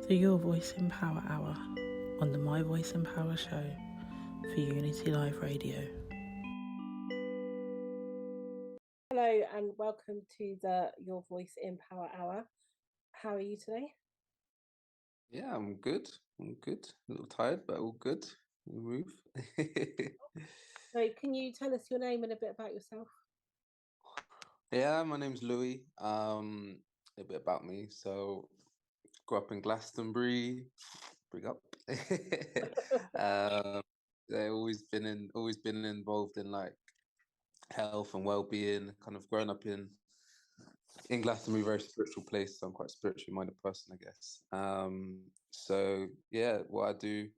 to your Voice in Power Hour on the My Voice in Power show for Unity Live Radio. Hello and welcome to the Your Voice in Power Hour. How are you today? Yeah, I'm good. I'm good. A little tired, but all good. We'll move. So, can you tell us your name and a bit about yourself? Yeah, my name's Louie. A bit about me. So, grew up in Glastonbury. Bring up. um, always been involved in like health and well-being. Kind of grown up in Glastonbury, very spiritual place. So I'm quite a spiritually minded person, I guess. So yeah, what I do,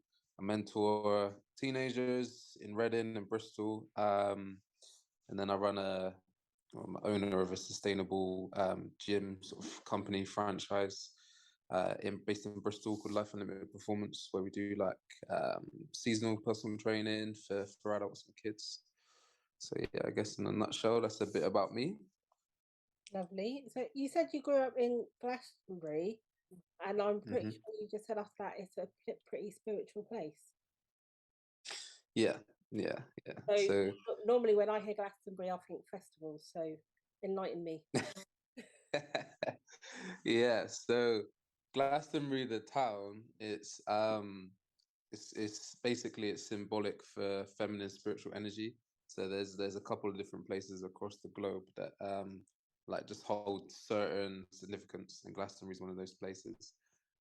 I mentor teenagers in Reading and Bristol, and then I'm owner of a sustainable gym sort of company franchise. Based in Bristol called Life Unlimited Performance, where we do like seasonal personal training for adults and kids. So yeah, I guess in a nutshell, that's a bit about me. Lovely. So, you said you grew up in Glastonbury, and I'm pretty Hmm. sure you just said after that it's a pretty spiritual place. Yeah, yeah, yeah. So, So normally when I hear Glastonbury, I think festivals. So, enlighten me. yeah, so Glastonbury, the town, it's basically it's symbolic for feminine spiritual energy. So there's a couple of different places across the globe that like just hold certain significance, and Glastonbury is one of those places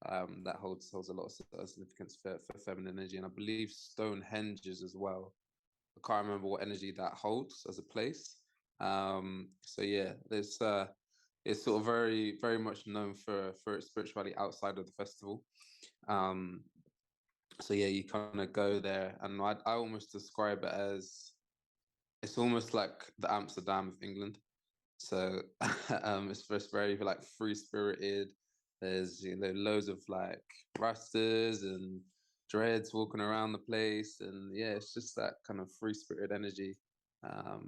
that holds a lot of significance for feminine energy, and I believe Stonehenge's as well. I can't remember what energy that holds as a place. So yeah, there's it's sort of very much known for its spirituality outside of the festival. Um, so yeah, you kind of go there, and I almost describe it as it's almost like the Amsterdam of England. So it's just very like free spirited. There's loads of like rastas and dreads walking around the place, and yeah, it's just that kind of free spirited energy.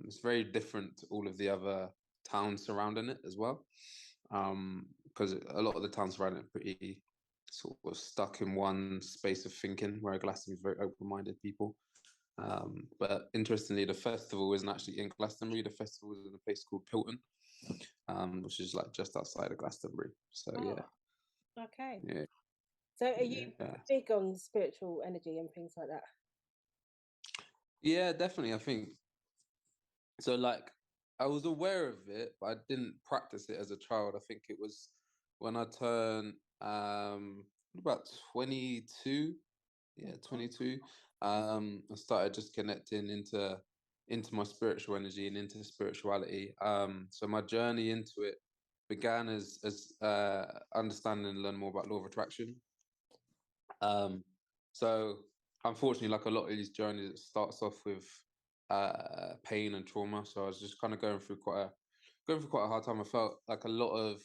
It's very different to all of the other towns surrounding it as well, because a lot of the towns surrounding it are pretty sort of stuck in one space of thinking, where Glastonbury is very open minded people. But interestingly, the festival isn't actually in Glastonbury. The festival is in a place called Pilton, which is like just outside of Glastonbury. So yeah, Oh, okay. yeah, So, are you yeah, big on spiritual energy and things like that? yeah. Definitely, I think so. Like, I was aware of it, but I didn't practice it as a child. I think it was when I turned about 22. Yeah, Mhm. 22. I started just connecting into my spiritual energy and into spirituality. So my journey into it began as understanding and learn more about law of attraction. Um, so unfortunately, like a lot of these journeys, it starts off with pain and trauma. So I was just kind of going through quite a hard time. I felt like a lot of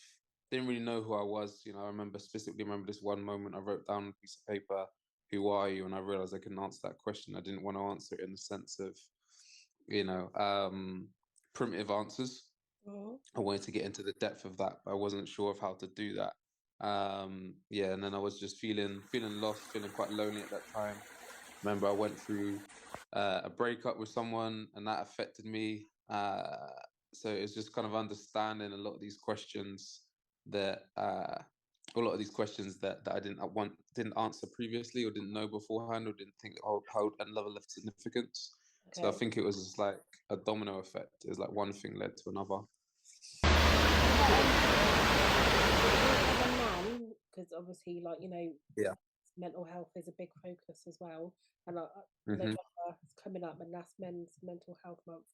didn't really know who I was. I specifically remember this one moment I wrote down on a piece of paper, "Who are you?" And I realized I couldn't answer that question. I didn't want to answer it in the sense of, you know, um, primitive answers. Mhm. I wanted to get into the depth of that, but I wasn't sure of how to do that. Yeah, and then I was just feeling lost, feeling quite lonely at that time. Remember, I went through a breakup with someone, and that affected me. So it's just kind of understanding a lot of these questions that a lot of these questions that I didn't answer previously or didn't know beforehand or didn't think held a level of significance. So I Okay. think it was just like a domino effect. It was like one thing led to another. As a man, because obviously, like Yeah. mental health is a big focus as well, and Hmm. November is coming up, and that's Men's Mental Health Month.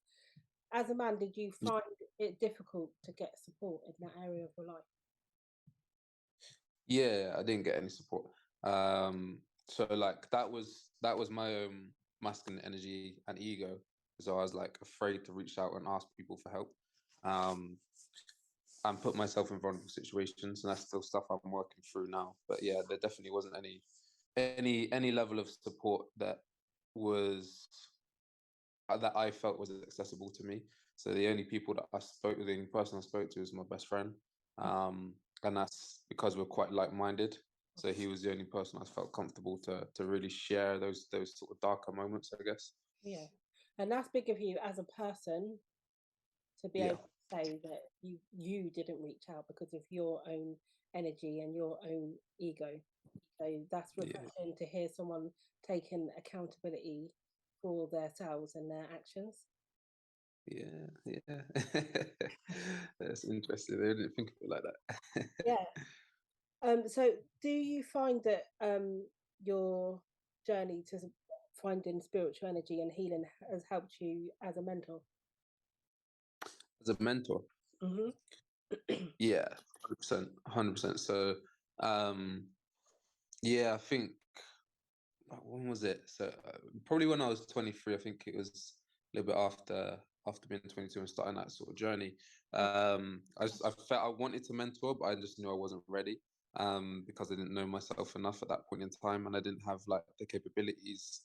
As a man, did you find it difficult to get support in that area of your life? Yeah, I didn't get any support. So like that was my own masculine energy and ego. So I was like afraid to reach out and ask people for help. Um, and put myself in vulnerable situations, and that's still stuff I'm working through now. But yeah, there definitely wasn't any level of support was that I felt was accessible to me. So the only people that the only person I spoke to is my best friend, and that's because we're quite like-minded. So he was the only person I felt comfortable to really share those sort of darker moments, I guess. Yeah. And that's big of you as a person to be Yeah, able to say that you didn't reach out because of your own energy and your own ego. So that's yeah, refreshing to hear someone taking accountability for themselves and their actions. yeah, yeah. That's interesting. I didn't think of it like that. Yeah. So do you find that your journey to finding spiritual energy and healing has helped you as a mentor? As a mentor, Hmm. yeah, 100%, 100%. So, um, yeah, I think when was it? So probably when I was 23. I think it was a little bit after being 22 and starting that sort of journey. I felt I wanted to mentor, but I just knew I wasn't ready. Because I didn't know myself enough at that point in time, and I didn't have like the capabilities,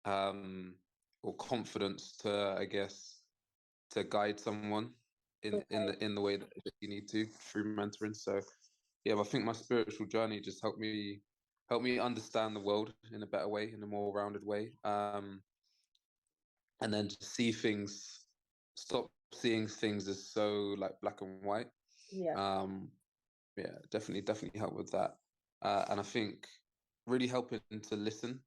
um, or confidence to, I guess, to guide someone Okay. in the way that you need to through mentoring. So yeah, I think my spiritual journey just helped me understand the world in a better way, in a more rounded way, and then just see things, stop seeing things as so like black and white. Yeah. Um, yeah, definitely help with that, and I think really helping to listen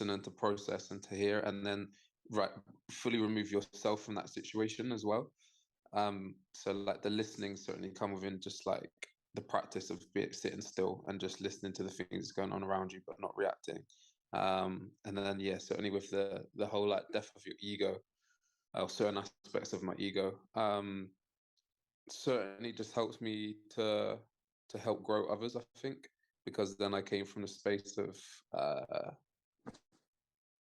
and to process and to hear, and then right fully remove yourself from that situation as well. So like the listening certainly come within just like the practice of sitting still and just listening to the things going on around you, but not reacting. And then yeah, certainly with the whole like death of your ego, or certain aspects of my ego, certainly just helps me to help grow others. I think because then I came from the space of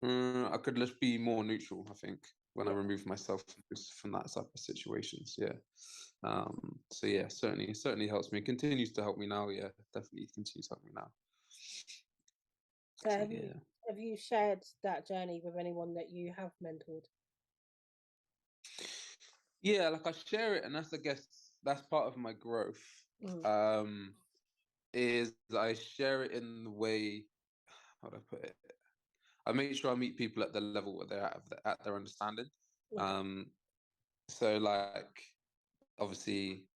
I could just be more neutral. I think when I Yeah. remove myself from that type of situations. Yeah. So yeah, certainly helps me. Continues to help me now. Yeah, definitely continues to help me now. So So yeah, have you shared that journey with anyone that you have mentored? yeah. Like I share it, and that's I guess that's part of my growth. Mm. Um, is I share it in the way, how do I put it? I make sure I meet people at the level where they're at their understanding. Okay. Um, so like obviously,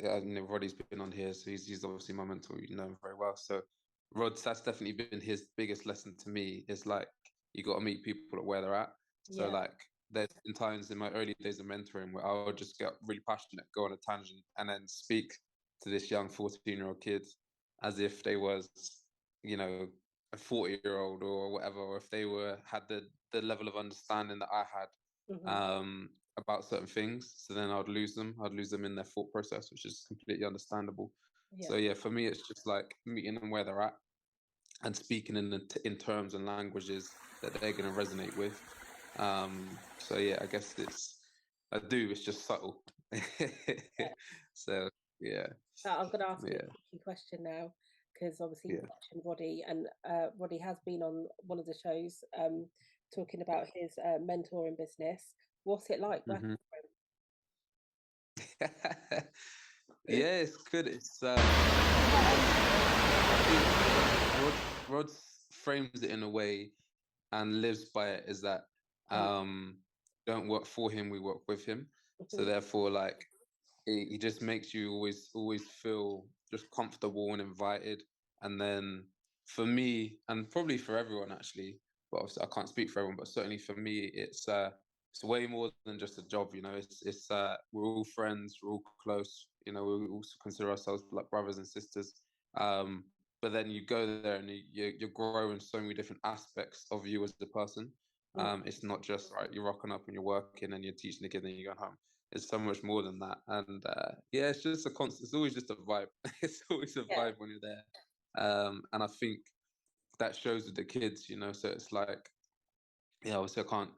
you know, Roddy's been on here, so he's obviously my mentor. You know him very well. So Rod's that's definitely been his biggest lesson to me. Is like you got to meet people at where they're at. So Yeah. like there's been times in my early days of mentoring where I would just get really passionate, go on a tangent, and then speak to this young 14-year-old kid as if they was, you know, a 40-year-old or whatever, or if they were had the level of understanding that I had. Hmm. About certain things. So then I'd lose them. I'd lose them in their thought process, which is completely understandable. Yeah. So yeah, for me, it's just like meeting them where they're at and speaking in terms and languages that they're going to resonate with. So yeah, I guess I do. It's just subtle. Yeah. So yeah, I'm going to ask you a yeah, tricky question now because obviously you yeah. mentioned Roddy, and Roddy has been on one of the shows talking about his mentoring business. What's it like working Hmm. for him? Yeah, it's good. It's I think Rod frames it in a way and lives by it is that Mm. um don't work for him, we work with him. So Mhm. therefore like he just makes you always feel just comfortable and invited. And then for me, and probably for everyone actually, but obviously I can't speak for everyone, but certainly for me it's way more than just a job, you know. It's we're all friends, we're all close, you know, we also consider ourselves like brothers and sisters. um but then you go there and you're growing so many different aspects of you as a person. Mm. It's not just right, you're rocking up and you're working and you're teaching the kids and you're going home. It's so much more than that. And yeah, it's just a constant, it's always just a vibe. It's always a Yeah. vibe when you're there. And I think that shows with the kids, you know. So it's like, yeah, obviously I can't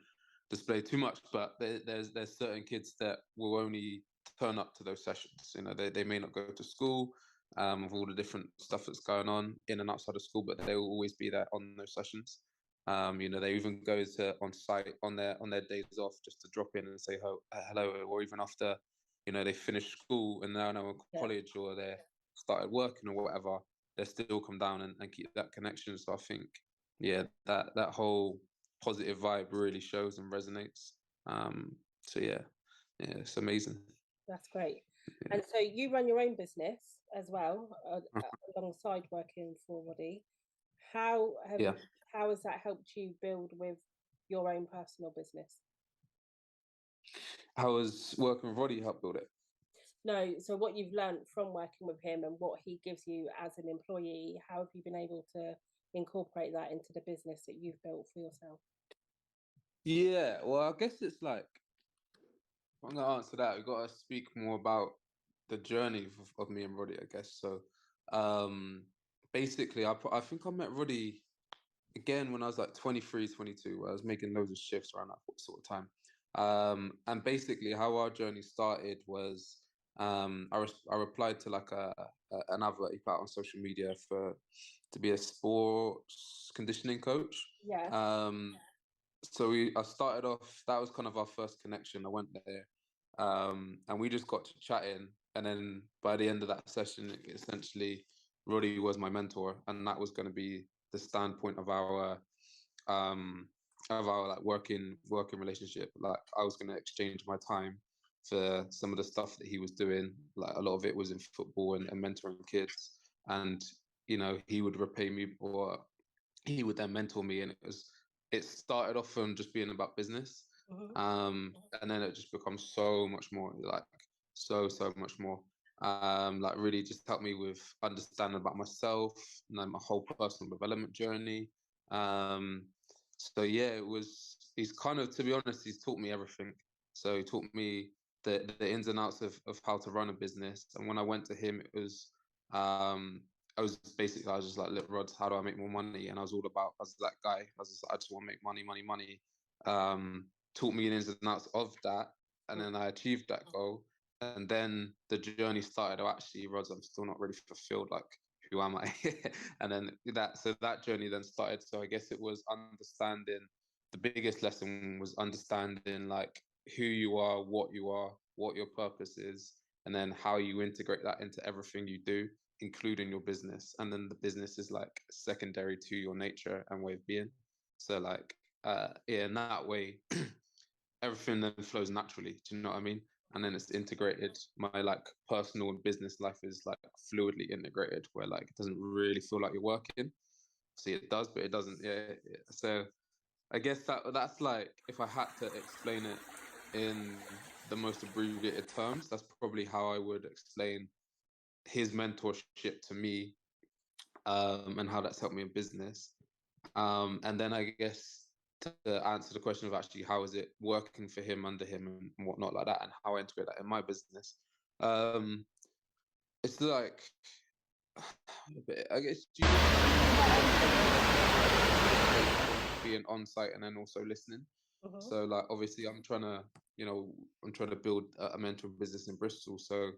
display too much, but there's certain kids that will only turn up to those sessions. You know, they may not go to school, with all the different stuff that's going on in and outside of school, but they will always be there on those sessions. You know, they even go to on site on their days off just to drop in and say hello, or even after, you know, they finish school and now in Yeah. college or they started working or whatever. they still come down and keep that connection. So I think, yeah, that whole positive vibe really shows and resonates. So yeah, it's amazing. That's great. Yeah. And so you run your own business as well, alongside working for Roddy. How have Yeah. how has that helped you build with your own personal business? How was working with Roddy help build it? No, so what you've learned from working with him and what he gives you as an employee, how have you been able to incorporate that into the business that you've built for yourself? Yeah, well, I guess it's like, I'm gonna answer that. We've got to speak more about the journey of me and Roddy, I guess. So, um, basically, I think I met Roddy again when I was like 23, 22, where I was making loads of shifts around that sort of time. And basically, how our journey started was, I replied to like an advert he put out on social media for to be a sports conditioning coach. Yeah. Um, so I started off. That was kind of our first connection. I went there, and we just got to chatting. And then by the end of that session, essentially, Roddy was my mentor, and that was going to be the standpoint um of our like working relationship. Like I was going to exchange my time for some of the stuff that he was doing. Like a lot of it was in football and mentoring kids, and he would repay me, or he would then mentor me, and it started off from just being about business, Hmm. and then it just becomes so much more, like so much more, like really just helped me with understanding about myself and then my whole personal development journey. So yeah, he's kind of, to be honest, he's taught me everything. So he taught me the ins and outs of how to run a business, and when I went to him, it was um I was just like, look, Rod, how do I make more money? And I was all about, I was that guy. I just want to make money, money, money. Taught me the ins and outs of that. And then I achieved that goal. And then the journey started. Oh, actually, Rod, I'm still not really fulfilled. Like, who am I? And then so that journey then started. So I guess it was understanding, the biggest lesson was understanding like who you are, what your purpose is, and then how you integrate that into everything you do, including your business. And then the business is like secondary to your nature and way of being. So like yeah, in that way, everything then flows naturally. Do you know what I mean? And then it's integrated. My like personal and business life is like fluidly integrated, where like it doesn't really feel like you're working. See, it does, but it doesn't. Yeah. So I guess that's like, if I had to explain it in the most abbreviated terms, that's probably how I would explain his mentorship to me, and how that's helped me in business. And then I guess to answer the question of actually how is it working for him, under him, and whatnot like that, and how I integrate that in my business. Um, it's like, I guess you being on site and then also listening. Hmm. So like obviously I'm trying to build a mental business in Bristol. So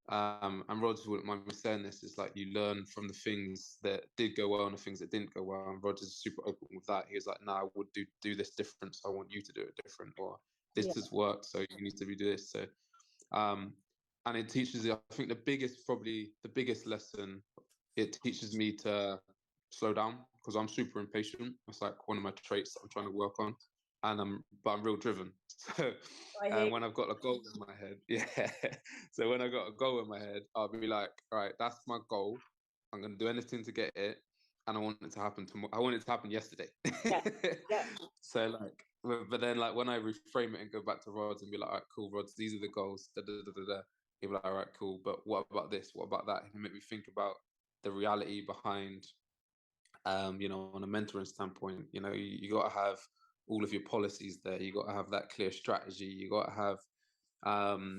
and Rogers wouldn't mind me saying this, is like you learn from the things that did go well and the things that didn't go well. And Rogers is super open with that. He was like, "No, I would do this different, so I want you to do it different, or this Yeah. has worked, so you need to be do this." So um, and it teaches you, I think probably the biggest lesson, it teaches me to slow down, because I'm super impatient. It's like one of my traits that I'm trying to work on, and but I'm real driven. So I hear. when I've got a goal in my head, yeah. So when I got a goal in my head, I'll be like, all right, that's my goal. I'm gonna do anything to get it, and I want it to happen tomorrow. I want it to happen yesterday. Yeah. Yeah. So like, but then like when I reframe it and go back to Rods and be like, all right, cool, Rods, these are the goals. Da, da, da, da, da. He'll be like, all right, cool, but what about this? What about that? He'll make me think about the reality behind, on a mentoring standpoint. You got to have all of your policies there. You got to have that clear strategy. You got to have,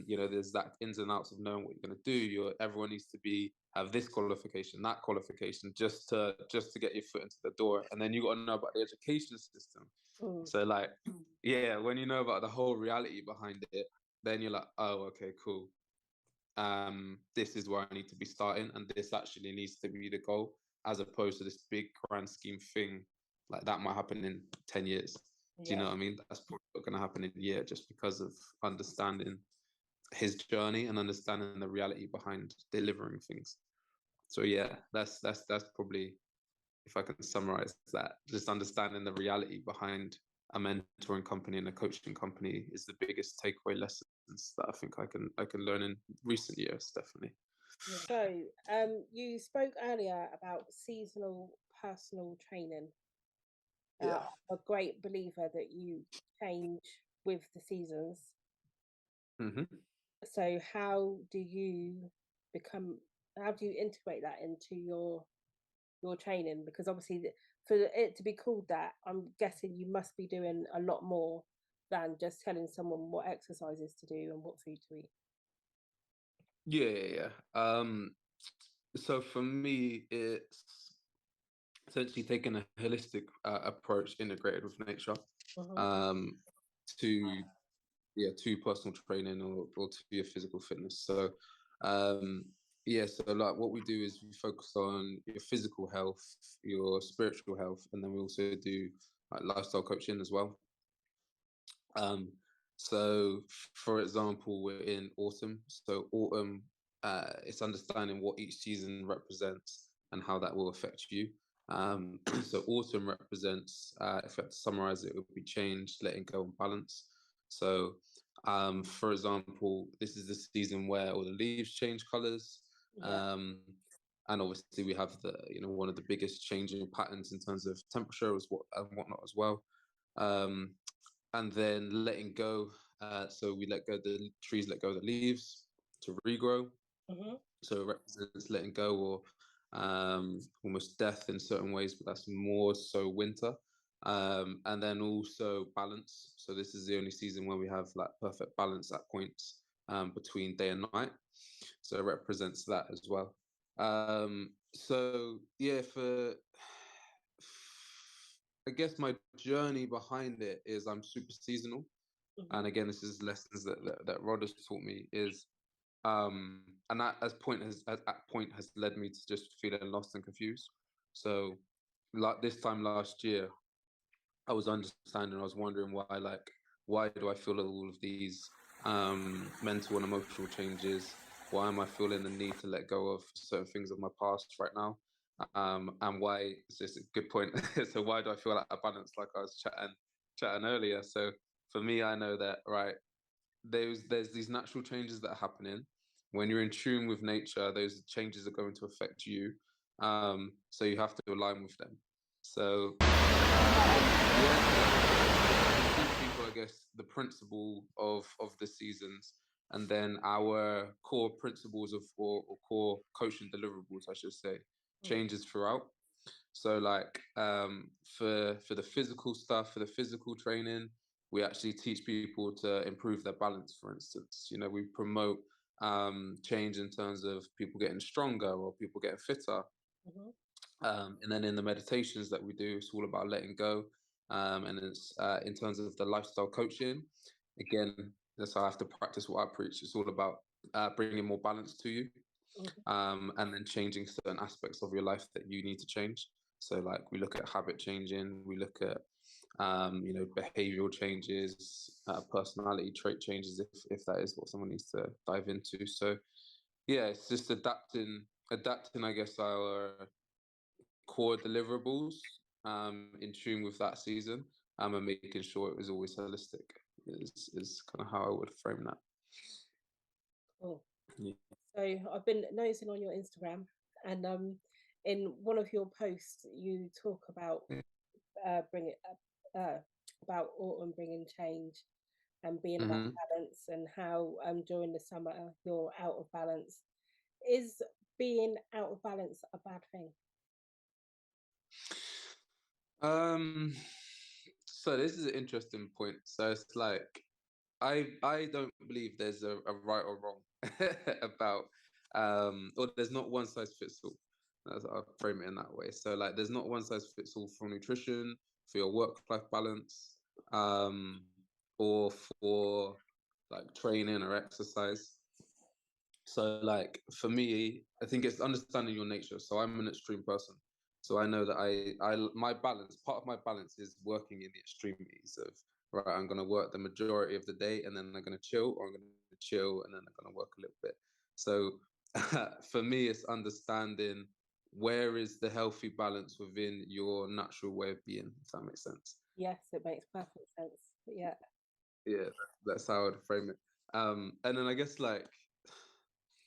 there's that ins and outs of knowing what you're going to do. Everyone needs to have this qualification, that qualification, just to get your foot into the door. And then you got to know about the education system. Mm. So like, yeah, when you know about the whole reality behind it, then you're like, oh, okay, cool. This is where I need to be starting, and this actually needs to be the goal, as opposed to this big grand scheme thing like that might happen in 10 years. Do you Yeah. know what I mean? That's probably not going to happen in a year, just because of understanding his journey and understanding the reality behind delivering things. So yeah, that's probably, if I can summarize that, just understanding the reality behind a mentoring company and a coaching company is the biggest takeaway lessons that I think I can learn in recent years, definitely. Yeah. So, you spoke earlier about seasonal personal training. Yeah. I'm a great believer that you change with the seasons. Hmm. So, become? How do you integrate that into your training? Because obviously, for it to be called that, I'm guessing you must be doing a lot more than just telling someone what exercises to do and what food to eat. Yeah, yeah, yeah. So for me, it's essentially taking a holistic approach integrated with nature, Mm-hmm. um, to yeah, to personal training or to your physical fitness. So um, yeah, so like what we do is we focus on your physical health, your spiritual health, and then we also do like lifestyle coaching as well. Um, so, for example, we're in autumn. So, autumn, it's understanding what each season represents and how that will affect you. So, autumn represents, if I had to summarize it, it would be change, letting go, and balance. So, for example, this is the season where all the leaves change colors. Yeah. Um, and obviously, we have one of the biggest changing patterns in terms of temperature as what and whatnot as well. Um, and then letting go. So we let go the trees, let go the leaves to regrow. Mm-hmm. So it represents letting go or almost death in certain ways, but that's more so winter. And then also balance. So this is the only season where we have like perfect balance at points between day and night. So it represents that as well. So yeah, for I guess my journey behind it is I'm super seasonal, Mm-hmm. and again, this is lessons that Rod has taught me is and that at point has led me to just feeling lost and confused. So like this time last year, I was understanding, I was wondering why do I feel all of these mental and emotional changes? Why am I feeling the need to let go of certain things of my past right now? And why is this a good point? So why do I feel out of balance, like I was chatting earlier? So for me, I know that right, there's these natural changes that are happening. When you're in tune with nature, those changes are going to affect you. So you have to align with them. So yeah, I teach people, I guess, the principle of the seasons, and then our core principles or core coaching deliverables, I should say, changes throughout. So like for the physical stuff, for the physical training, we actually teach people to improve their balance, for instance. We promote change in terms of people getting stronger or people getting fitter. Mm-hmm. And then in the meditations that we do, it's all about letting go. And it's in terms of the lifestyle coaching, again, that's how I have to practice what I preach. It's all about bringing more balance to you, Mm-hmm. and then changing certain aspects of your life that you need to change. So, like, we look at habit changing, we look at behavioral changes, personality trait changes, if that is what someone needs to dive into. So, yeah, it's just adapting, I guess, our core deliverables in tune with that season, and making sure it was always holistic is kind of how I would frame that. Cool. Yeah. So I've been noticing on your Instagram, and in one of your posts, you talk bring it about autumn bringing change and being about Mm-hmm. balance, and how during the summer you're out of balance. Is being out of balance a bad thing? So this is an interesting point. So it's like I don't believe there's a right or wrong about or there's not one size fits all. I'll frame it in that way. So like there's not one size fits all for nutrition, for your work life balance, um, or for like training or exercise. So like for me, I think it's understanding your nature. So I'm an extreme person. So I know that my balance, part of my balance is working in the extremities of right, I'm gonna work the majority of the day and then I'm gonna chill, or I'm gonna chill and then I'm gonna work a little bit. So For me, it's understanding where is the healthy balance within your natural way of being, if that makes sense. Yes, it makes perfect sense. Yeah. Yeah, that's how I'd frame it. And then I guess like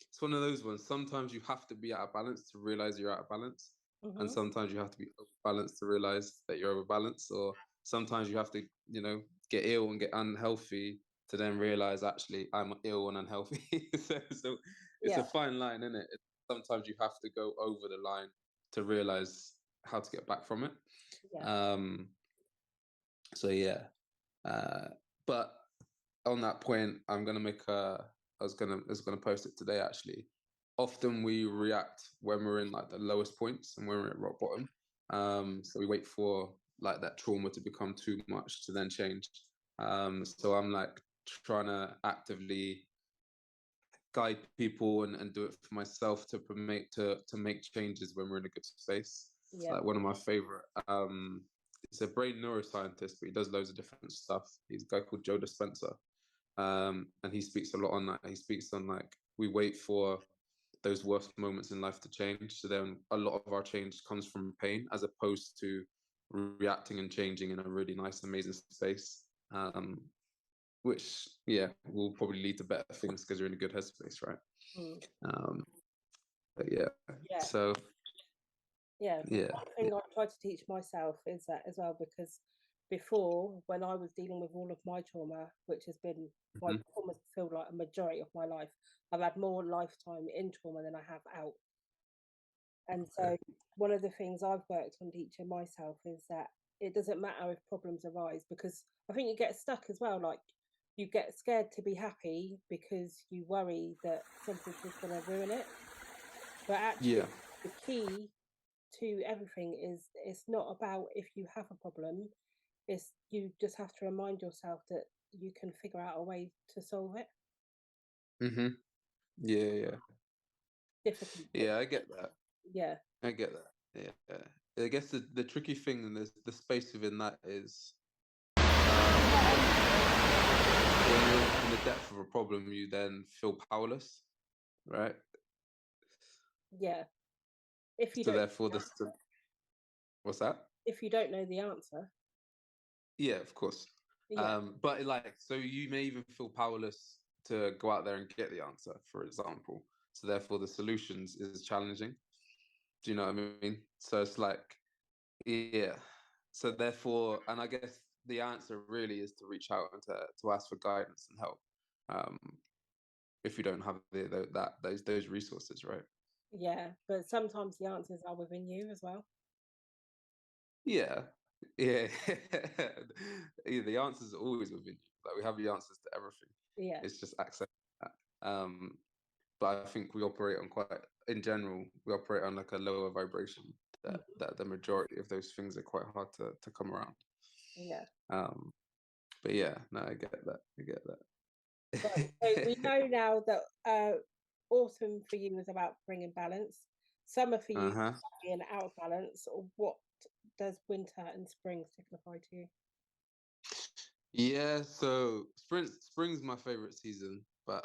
it's one of those ones. Sometimes you have to be out of balance to realize you're out of balance, and Hmm. sometimes you have to be over balanced to realize that you're over balanced. Or sometimes you have to, get ill and get unhealthy to then realize actually I'm ill and unhealthy. So it's a Yeah. fine line, isn't it? Sometimes you have to go over the line to realize how to get back from it. Yeah. Um, so yeah, uh, but on that point, I'm gonna make a. I was gonna post it today actually. Often we react when we're in like the lowest points and when we're at rock bottom. So we wait for like that trauma to become too much to then change. So I'm like trying to actively guide people and do it for myself to make changes when we're in a good space. It's Yeah. like one of my favorite. He's a brain neuroscientist, but he does loads of different stuff. He's a guy called Joe Dispenza, and he speaks a lot on that. He speaks on like we wait for those worst moments in life to change, so then a lot of our change comes from pain as opposed to reacting and changing in a really nice, amazing space. Which yeah will probably lead to better things because you're in a good headspace, right? Mm. Um, but yeah, Yeah. so Yeah. yeah, One thing I try to teach myself is that as well, because before, when I was dealing with all of my trauma, which has been like hmm almost feel like a majority of my life, I've had more lifetime in trauma than I have out. And okay. so, one of the things I've worked on teaching myself is that it doesn't matter if problems arise, because I think you get stuck as well. Like, you get scared to be happy because you worry that something is going to ruin it. But actually, Yeah. the key to everything is it's not about if you have a problem, it's you just have to remind yourself that you can figure out a way to solve it. hmm Yeah, yeah, Difficult, but yeah. I get that. yeah. I get that. Yeah. I guess the tricky thing and the space within that is when you're in the depth of a problem, you then feel powerless, right? Yeah, if you So don't therefore, what's that? if you don't know the answer. Yeah, of course. Yeah. But like, so you may even feel powerless to go out there and get the answer, for example. So therefore, the solutions is challenging. Do you know what I mean? So it's like, yeah. So therefore, and I guess the answer really is to reach out and to ask for guidance and help. Um, if you don't have those resources, right? Yeah, but sometimes the answers are within you as well. Yeah, yeah. Yeah, the answers are always within you. Like we have the answers to everything. Yeah. It's just access that. But I think we operate on quite, in general, we operate on like a lower vibration. That Mhm. that the majority of those things are quite hard to come around. Yeah. Um, but yeah, no, I get that. I get Right. So we that. know now that autumn for you is about bringing balance. Summer for you Uh-huh. being out of balance. Or what does winter and spring signify to you? Yeah, so spring's my favorite season, but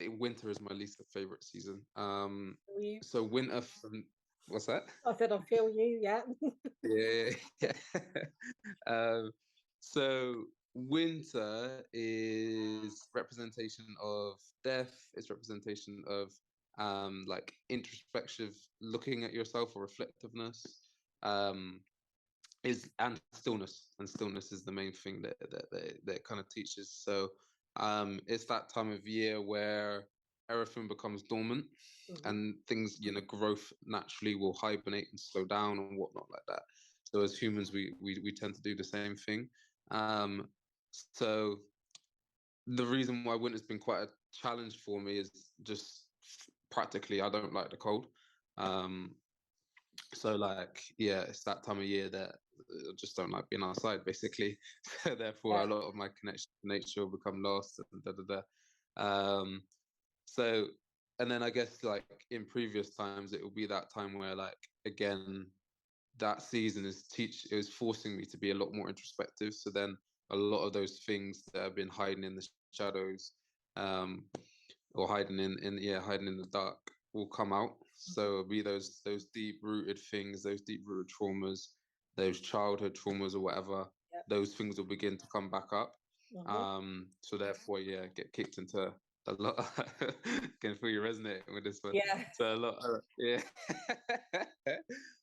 winter is my least favorite season. Feel you? So winter from what's that? I said I feel you. Yeah. Yeah, yeah. um, so winter is representation of death. It's representation of like introspective looking at yourself or reflectiveness. Um, is and stillness is the main thing that kind of teaches. So it's that time of year where everything becomes dormant Hmm. and things, growth naturally will hibernate and slow down and whatnot like that. So as humans we tend to do the same thing. So the reason why winter's been quite a challenge for me is just practically I don't like the cold. um so like yeah, it's that time of year that I just don't like being outside basically. So therefore Yeah. a lot of my connection to nature will become lost and da da da. So and then I guess like in previous times it will be that time where like again that season it was forcing me to be a lot more introspective. So then a lot of those things that have been hiding in the shadows um or hiding hiding in the dark will come out. So it'll be those deep rooted things, those deep rooted traumas, those childhood traumas or whatever. Yep. Those things will begin to come back up. So therefore, yeah, get kicked into a lot. Can feel you resonating with this one. Yeah. So a lot, yeah.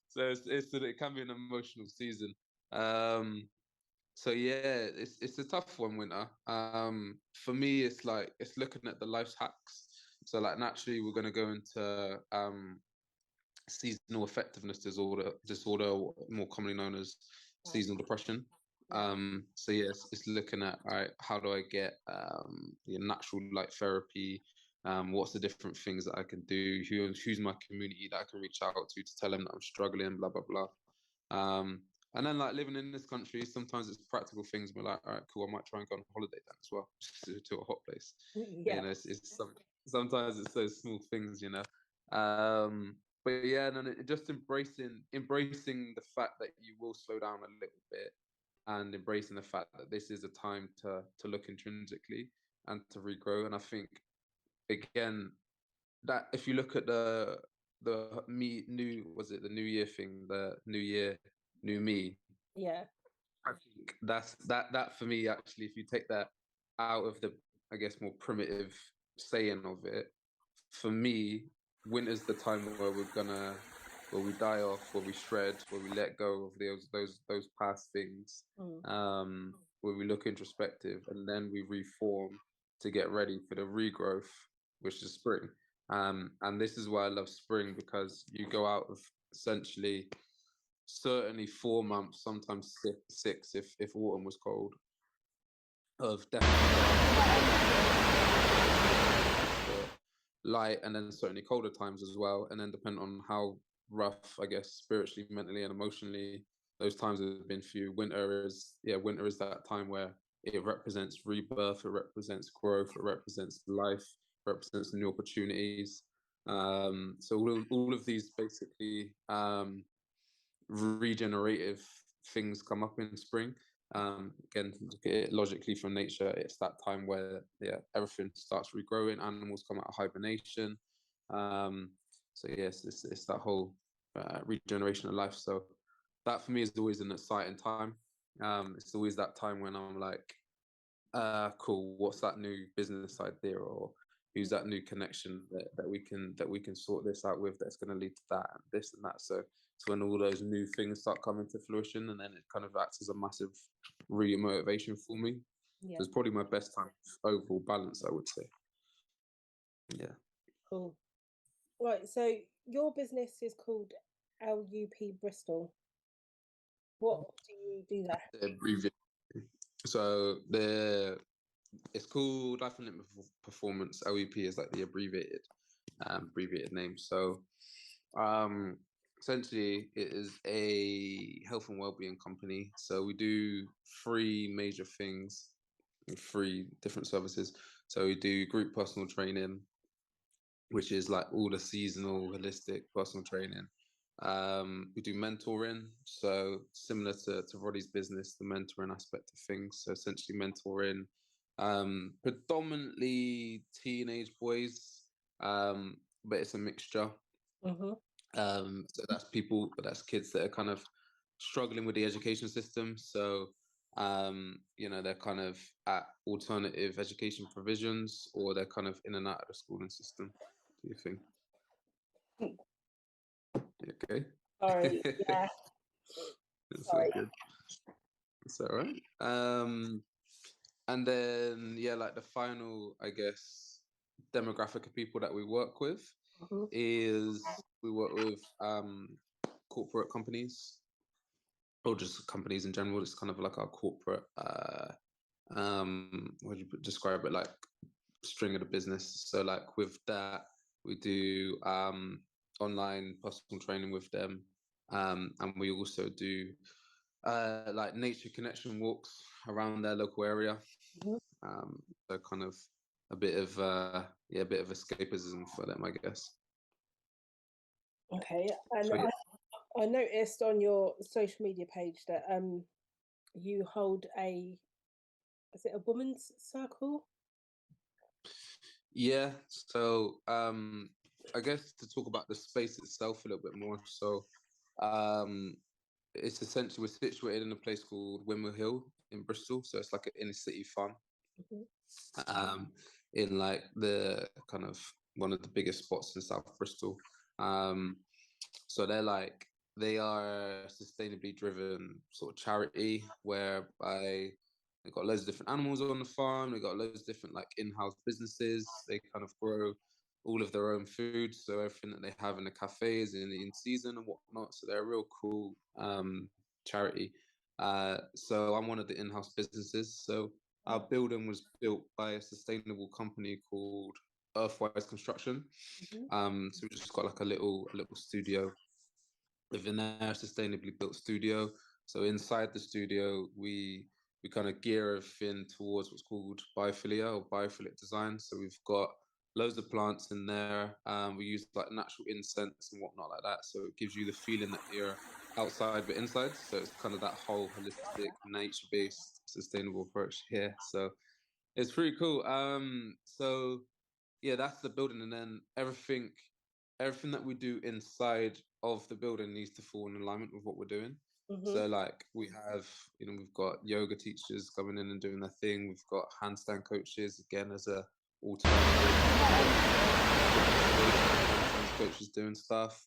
So it can be an emotional season. So yeah, it's a tough one, winter. For me, it's like it's looking at the life hacks. So like naturally, we're gonna go into seasonal effectiveness disorder, more commonly known as seasonal depression. Yeah. So yes, it's looking at, all right, how do I get the natural light therapy? What's the different things that I can do? Who's my community that I can reach out to tell them that I'm struggling, blah blah blah. And then like living in this country, sometimes it's practical things. We're like, all right, cool, I might try and go on holiday then as well, to a hot place. Yeah. Sometimes it's those small things, but yeah, and then just embracing the fact that you will slow down a little bit, and embracing the fact that this is a time to look intrinsically and to regrow. And I think again that if you look at the new year thing, the new year, new me, Yeah. I think that for me actually, if you take that out of the, I guess, more primitive saying of it, for me, winter's the time where we die off, where we shred, where we let go of those past things, where we look introspective, and then we reform to get ready for the regrowth, which is spring. And this is why I love spring, because you go out of essentially certainly 4 months, sometimes six if autumn was cold, of definitely light, and then certainly colder times as well. And then depending on how rough, I guess, spiritually, mentally, and emotionally, those times have been few. Winter is that time where it represents rebirth, it represents growth, it represents life, represents new opportunities. So all of these basically regenerative things come up in spring. Again, look at it logically from nature. It's that time where everything starts regrowing. Animals come out of hibernation. So yes, it's that whole regeneration of life. So that for me is always an exciting time. It's always that time when I'm like, cool, what's that new business idea, or who's that new connection that we can sort this out with, that's going to lead to that and this and that. So it's when all those new things start coming to fruition, and then it kind of acts as a massive re-motivation for me. Yeah. So it's probably my best time of overall balance, I would say. Yeah. Cool. Right. So your business is called LUP Bristol. What do you do there? So it's called Life and Limit Performance. LEP is like the abbreviated name. So essentially it is a health and wellbeing company. So we do three major things, three different services. So we do group personal training, which is like all the seasonal holistic personal training. We do mentoring, so similar to Roddy's business, the mentoring aspect of things. So essentially mentoring predominantly teenage boys, but it's a mixture. So that's kids that are kind of struggling with the education system. So they're kind of at alternative education provisions, or they're kind of in and out of the schooling system. Do you think? Okay. Sorry. Yeah. That's so good. That's all right. And then like the final, I guess, demographic of people that we work with is we work with corporate companies, or just companies in general. It's kind of like our corporate what do you describe it, like string of the business. So like with that, we do online personal training with them, and we also do like nature connection walks around their local area. So kind of a bit of escapism for them, I guess. Okay. And So, I noticed on your social media page that you hold is it a women's circle? Yeah, so I guess to talk about the space itself a little bit more. So um it's essentially, we're situated in a place called Windmill Hill in Bristol. So it's like an inner city fun. Mhm. Um in like the kind of one of the biggest spots in South Bristol. Um so they are a sustainably driven sort of charity whereby they've got loads of different animals on the farm. They've got loads of different like in-house businesses. They kind of grow all of their own food. So everything that they have in the cafe is in season and whatnot. So they're a real cool charity. So I'm one of the in-house businesses. So our Oh, building was built by a sustainable company called Earthwise Construction. mhm. So we just got like a little studio within our sustainably built studio. So inside the studio, we kind of gear everything towards what's called biophilia or biophilic design. So we've got loads of plants in there. We use like natural incense and whatnot like that. So it gives you the feeling that you're outside but inside. So it's kind of that whole holistic, nature-based, sustainable approach here. So it's pretty cool. So yeah, that's the building, and then everything that we do inside of the building needs to fall in alignment with what we're doing. Mhm. So like we have, we've got yoga teachers coming in and doing their thing. We've got handstand coaches again as a alternative. We've got different spaces for handstand coaches doing stuff.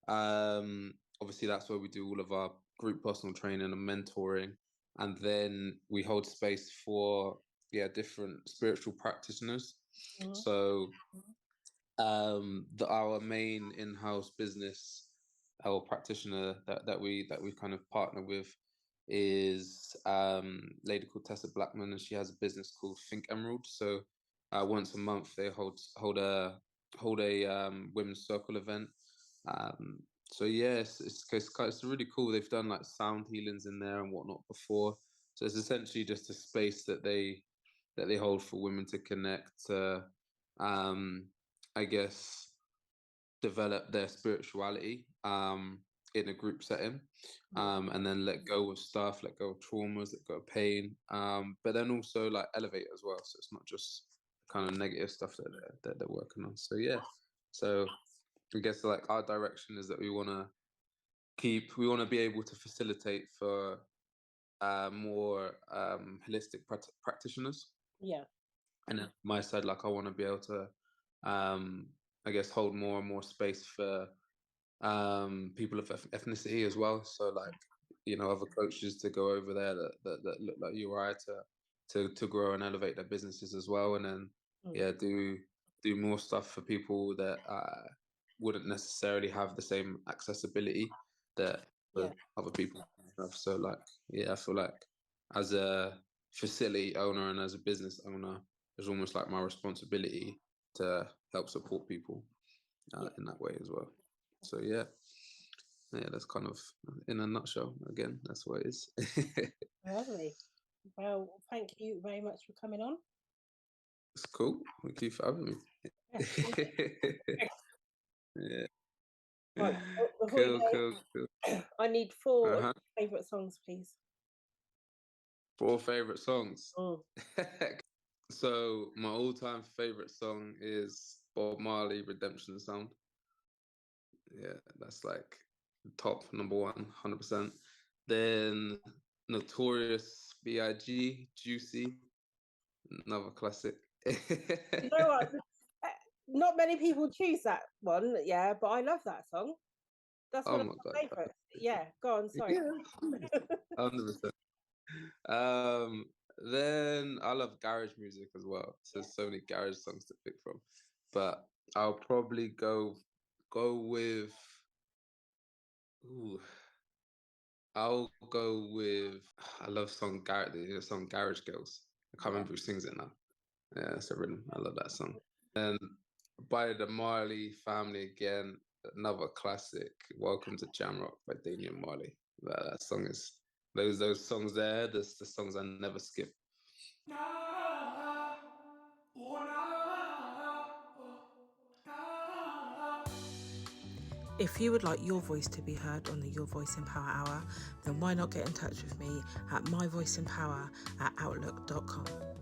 Obviously that's where we do all of our group personal training and mentoring, and then we hold space for different spiritual practitioners. Mhm. So our main in-house business, our practitioner that we kind of partner with is a lady called Tessa Blackman, and she has a business called Think Emerald. So once a month they hold a women's circle event. So yes, it's really cool. They've done like sound healings in there and whatnot before. So it's essentially just a space that they hold for women to connect to, um, I guess, develop their spirituality in a group setting, Yeah. and then let go of stuff, let go of traumas, let go of pain, but then also like elevate it as well. So it's not just kind of negative stuff that they're working on. So yeah, so I guess like our direction is that we want to be able to facilitate for more holistic practitioners. Yeah. And then my side, like I want to be able to, um, I guess, hold more and more space for people of ethnicity as well. So like, other coaches to go over there that look like you or I to grow and elevate their businesses as well, and then Mm. yeah, do more stuff for people that wouldn't necessarily have the same accessibility that Yeah. other people have. So like, yeah, I feel like as a facility owner and as a business owner, it's almost like my responsibility to help support people Yeah. in that way as well. So yeah, yeah, that's kind of in a nutshell. Again, that's what it is. Lovely. Well, thank you very much for coming on. It's cool. Thank you for having me. Yeah. Thank you. Yeah. Right. Before you Cool, cool, cool. go, I need four of Uh-huh. your favourite songs, please. 4 favorite songs. Mm. So my all-time favorite song is Bob Marley, Redemption Sound. Yeah, that's like top number one, 100%. Then Notorious B.I.G., Juicy, another classic. You know what? Not many people choose that one, yeah, but I love that song. That's Oh one of my my god. favourites. Yeah, go on, sorry. Yeah, 100%. 100%. Um, then I love garage music as well. So Yeah. there's so many garage songs to pick from. But I'll probably go with ooh, I'll go with I love song Garage Girls. I can't Yeah. remember who sings it now. Yeah, it's a rhythm. I love that song. And by the Marley Family again, another classic. Welcome to Jamrock by Damian Marley. That song is those songs there. The songs I never skip. If you would like your voice to be heard on the Your Voice in Power Hour, then why not get in touch with me at myvoiceinpower@outlook.com.